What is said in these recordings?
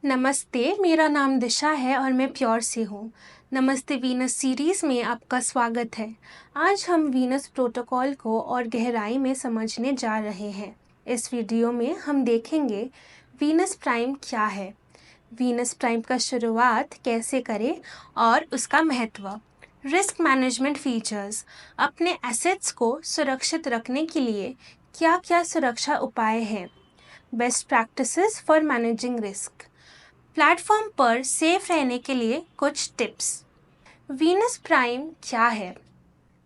नमस्ते, मेरा नाम दिशा है और मैं प्योर से हूँ। नमस्ते वीनस सीरीज़ में आपका स्वागत है। आज हम वीनस प्रोटोकॉल को और गहराई में समझने जा रहे हैं। इस वीडियो में हम देखेंगे वीनस प्राइम क्या है, वीनस प्राइम का शुरुआत कैसे करें और उसका महत्व, रिस्क मैनेजमेंट फीचर्स, अपने एसेट्स को सुरक्षित रखने के लिए क्या क्या सुरक्षा उपाय हैं, best practices for managing risk, platform पर सेफ रहने के लिए कुछ टिप्स। वीनस प्राइम क्या है?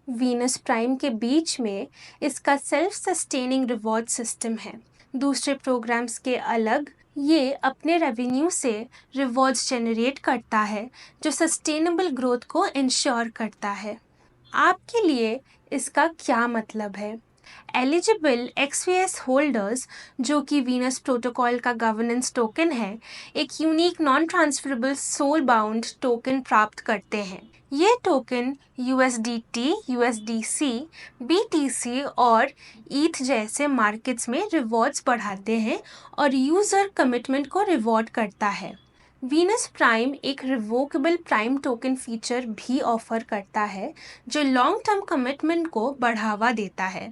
वीनस प्राइम के बीच में इसका सेल्फ सस्टेनिंग रिवॉर्ड सिस्टम है। दूसरे प्रोग्राम्स के अलग ये अपने रेवेन्यू से रिवॉर्ड्स जनरेट करता है जो सस्टेनेबल ग्रोथ को इंश्योर करता है। आपके लिए इसका क्या मतलब है? एलिजिबल XVS होल्डर्स, जो कि वीनस प्रोटोकॉल का गवर्नेंस टोकन है, एक unique non transferable soul bound token प्राप्त करते हैं। ये टोकन USDT, USDC, BTC और ETH जैसे मार्केट्स में रिवॉर्ड्स बढ़ाते हैं और यूज़र कमिटमेंट को रिवॉर्ड करता है। वीनस प्राइम एक रिवोकेबल प्राइम टोकन फीचर भी ऑफर करता है जो लॉन्ग टर्म कमिटमेंट को बढ़ावा देता है।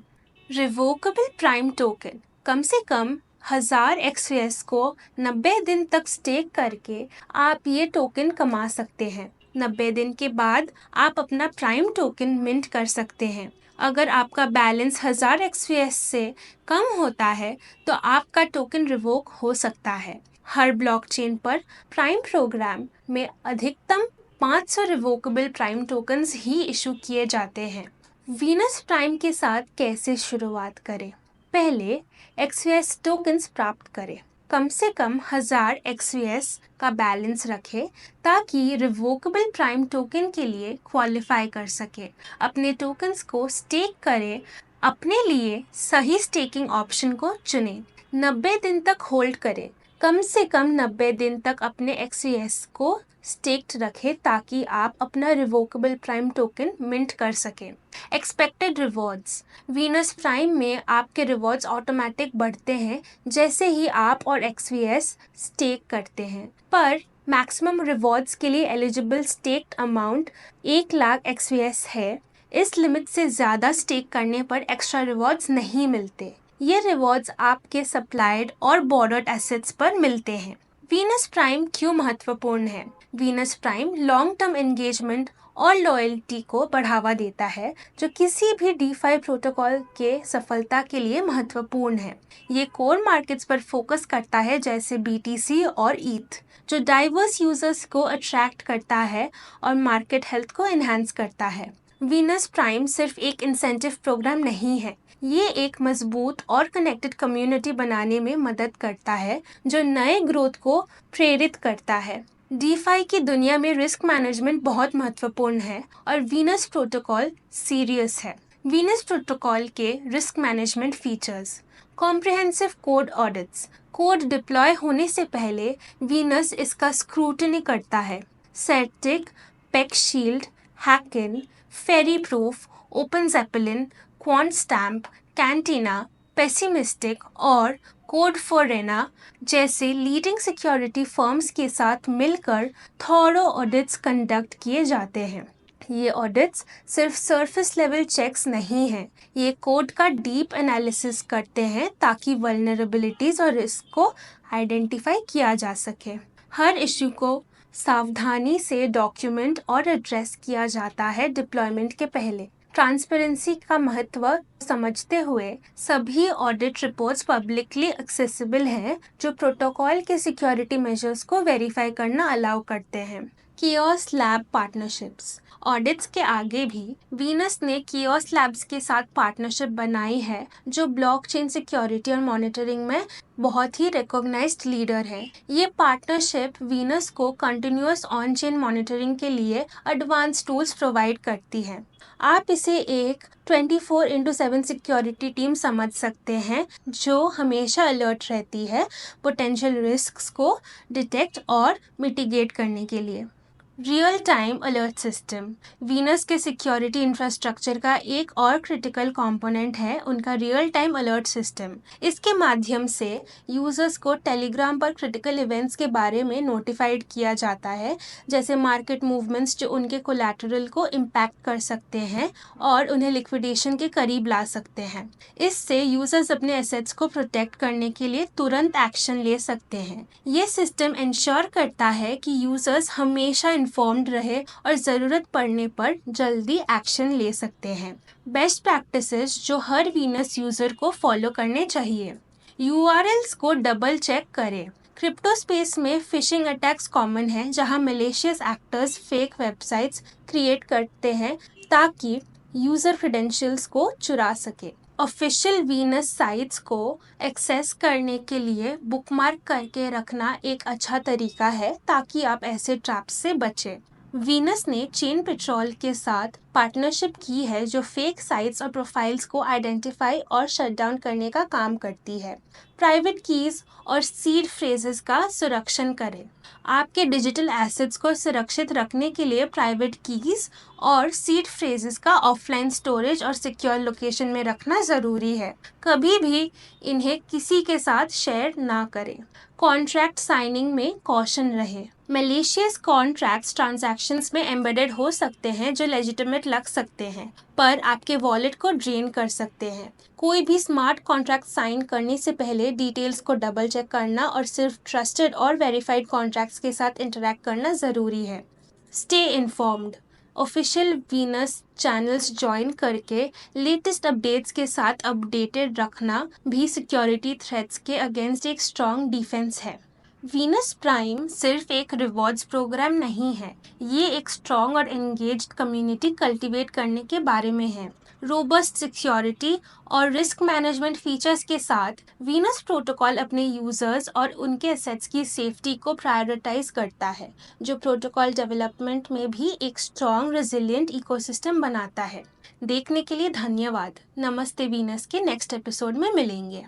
रिवोकेबल प्राइम टोकन कम से कम 1000 XVS को 90 दिन तक स्टेक करके आप ये टोकन कमा सकते हैं। 90 दिन के बाद आप अपना प्राइम टोकन मिंट कर सकते हैं। अगर आपका बैलेंस 1000 XVS से कम होता है तो आपका टोकन रिवोक हो सकता है। हर ब्लॉकचेन पर प्राइम प्रोग्राम में अधिकतम 500 रिवोकेबल प्राइम टोकन्स ही इशू किए जाते हैं। वीनस प्राइम के साथ कैसे शुरुआत करें? पहले XVS टोकन्स प्राप्त करें। कम से कम 1000 XVS का बैलेंस रखें ताकि रिवोकेबल प्राइम टोकन के लिए क्वालिफाई कर सके। अपने टोकन्स को स्टेक करें। अपने लिए सही स्टेकिंग ऑप्शन को चुनें। 90 दिन तक होल्ड करें। कम से कम 90 दिन तक अपने XVS को स्टेक्ड रखें ताकि आप अपना रिवोकेबल प्राइम टोकन मिंट कर सकें। एक्सपेक्टेड रिवॉर्ड्स, वीनस प्राइम में आपके रिवॉर्ड्स ऑटोमेटिक बढ़ते हैं जैसे ही आप और XVS स्टेक करते हैं, पर मैक्सिमम रिवॉर्ड्स के लिए eligible stacked amount 1 lakh XVS है। इस लिमिट से ज़्यादा स्टेक करने पर एक्स्ट्रा रिवॉर्ड्स नहीं मिलते। ये रिवॉर्ड्स आपके सप्लाइड और बॉर्डर्ड एसेट्स पर मिलते हैं। वीनस प्राइम क्यों महत्वपूर्ण है? Venus prime long term engagement और लॉयल्टी को बढ़ावा देता है जो किसी भी DeFi प्रोटोकॉल के सफलता के लिए महत्वपूर्ण है। ये कोर मार्केट्स पर फोकस करता है जैसे BTC और ETH, जो डाइवर्स यूजर्स को अट्रैक्ट करता है और मार्केट हेल्थ को एनहांस करता है। वीनस प्राइम सिर्फ एक इंसेंटिव प्रोग्राम नहीं है, ये एक मजबूत और कनेक्टेड कम्युनिटी बनाने में मदद करता है जो नए ग्रोथ को प्रेरित करता है। DeFi की दुनिया में रिस्क मैनेजमेंट बहुत महत्वपूर्ण है और वीनस प्रोटोकॉल सीरियस है। वीनस प्रोटोकॉल के risk management features, comprehensive code audits, code deploy होने से पहले वीनस इसका स्क्रूटनी करता है। CertiK, PeckShield, Hacken, Fairyproof, OpenZeppelin, Quantstamp, Cantina, Pessimistic और कोड फोरेना जैसे लीडिंग सिक्योरिटी फर्म्स के साथ मिलकर थॉरो ऑडिट्स कंडक्ट किए जाते हैं। ये ऑडिट्स सिर्फ सरफेस लेवल चेक्स नहीं हैं, ये कोड का डीप एनालिसिस करते हैं ताकि वल्नरेबिलिटीज और रिस्क को आइडेंटिफाई किया जा सके। हर इश्यू को सावधानी से डॉक्यूमेंट और एड्रेस किया जाता है डिप्लॉयमेंट के पहले। ट्रांसपेरेंसी का महत्व समझते हुए सभी ऑडिट रिपोर्ट्स पब्लिकली एक्सेसिबल हैं जो प्रोटोकॉल के सिक्योरिटी मेजर्स को वेरीफाई करना अलाउ करते हैं। कियोस लैब पार्टनरशिप्स, ऑडिट्स के आगे भी वीनस ने कियोस लैब्स के साथ पार्टनरशिप बनाई है जो ब्लॉकचेन सिक्योरिटी और मॉनिटरिंग में बहुत ही रिकॉग्नाइज्ड लीडर है। ये पार्टनरशिप वीनस को कंटिन्यूअस ऑन चेन मॉनिटरिंग के लिए एडवांस टूल्स प्रोवाइड करती है। आप इसे एक 24/7 सिक्योरिटी टीम समझ सकते हैं जो हमेशा अलर्ट रहती है पोटेंशियल रिस्क्स को डिटेक्ट और मिटिगेट करने के लिए। Real time alert system Venus के सिक्योरिटी इंफ्रास्ट्रक्चर का एक और क्रिटिकल कंपोनेंट है उनका रियल टाइम अलर्ट सिस्टम। इसके माध्यम से यूजर्स को टेलीग्राम पर क्रिटिकल इवेंट्स के बारे में नोटिफाइड किया जाता है, जैसे मार्केट मूवमेंट्स जो उनके कोलैटरल को इम्पैक्ट कर सकते हैं और उन्हें लिक्विडेशन के करीब ला सकते हैं। इससे यूजर्स अपने एसेट्स को प्रोटेक्ट करने के लिए तुरंत एक्शन ले सकते हैं। ये सिस्टम इंश्योर करता है कि यूजर्स हमेशा इन्फॉर्म्ड रहे और ज़रूरत पड़ने पर जल्दी एक्शन ले सकते हैं। बेस्ट प्रैक्टिसेस जो हर वीनस यूज़र को फॉलो करने चाहिए। यूआरएल्स को डबल चेक करें। क्रिप्टो स्पेस में फिशिंग अटैक्स कॉमन हैं, जहां malicious actors fake websites create करते हैं ताकि यूज़र क्रेडेंशियल्स को चुरा सके। ऑफिशियल वीनस साइट्स को एक्सेस करने के लिए बुकमार्क करके रखना एक अच्छा तरीका है ताकि आप ऐसे ट्रैप्स से बचें। वीनस ने चेन पेट्रोल के साथ पार्टनरशिप की है जो फेक साइट्स और प्रोफाइल्स को आइडेंटिफाई और शट डाउन करने का काम करती है। प्राइवेट कीज और सीड फ्रेजेस का सुरक्षण करें। आपके डिजिटल एसेट्स को सुरक्षित रखने के लिए प्राइवेट कीज और सीड फ्रेजेस का ऑफलाइन स्टोरेज और सिक्योर लोकेशन में रखना ज़रूरी है। कभी भी इन्हें किसी के साथ शेयर ना करें। कॉन्ट्रैक्ट साइनिंग में कॉशन रहे। मलेशियस कॉन्ट्रैक्ट्स ट्रांजैक्शंस में एम्बेडेड हो सकते हैं जो लेजिटिमेट लग सकते हैं, पर आपके वॉलेट को ड्रेन कर सकते हैं। कोई भी स्मार्ट कॉन्ट्रैक्ट साइन करने से पहले डिटेल्स को डबल चेक करना और सिर्फ ट्रस्टेड और वेरीफाइड कॉन्ट्रैक्ट्स के साथ इंटरैक्ट करना ज़रूरी है। Stay informed. Official Venus channels join करके लेटेस्ट अपडेट्स के साथ अपडेटेड रखना भी सिक्योरिटी थ्रेट्स के अगेंस्ट एक स्ट्रॉन्ग डिफेंस है। वीनस प्राइम सिर्फ एक रिवॉर्ड्स प्रोग्राम नहीं है, ये एक स्ट्रॉन्ग और एंगेज्ड कम्युनिटी कल्टीवेट करने के बारे में है। रोबस्ट सिक्योरिटी और रिस्क मैनेजमेंट फीचर्स के साथ वीनस प्रोटोकॉल अपने यूजर्स और उनके एसेट्स की सेफ्टी को प्रायोरिटाइज करता है, जो प्रोटोकॉल डेवलपमेंट में भी एक स्ट्रॉन्ग रेजिलिएंट इकोसिस्टम बनाता है। देखने के लिए धन्यवाद। नमस्ते वीनस के नेक्स्ट एपिसोड में मिलेंगे।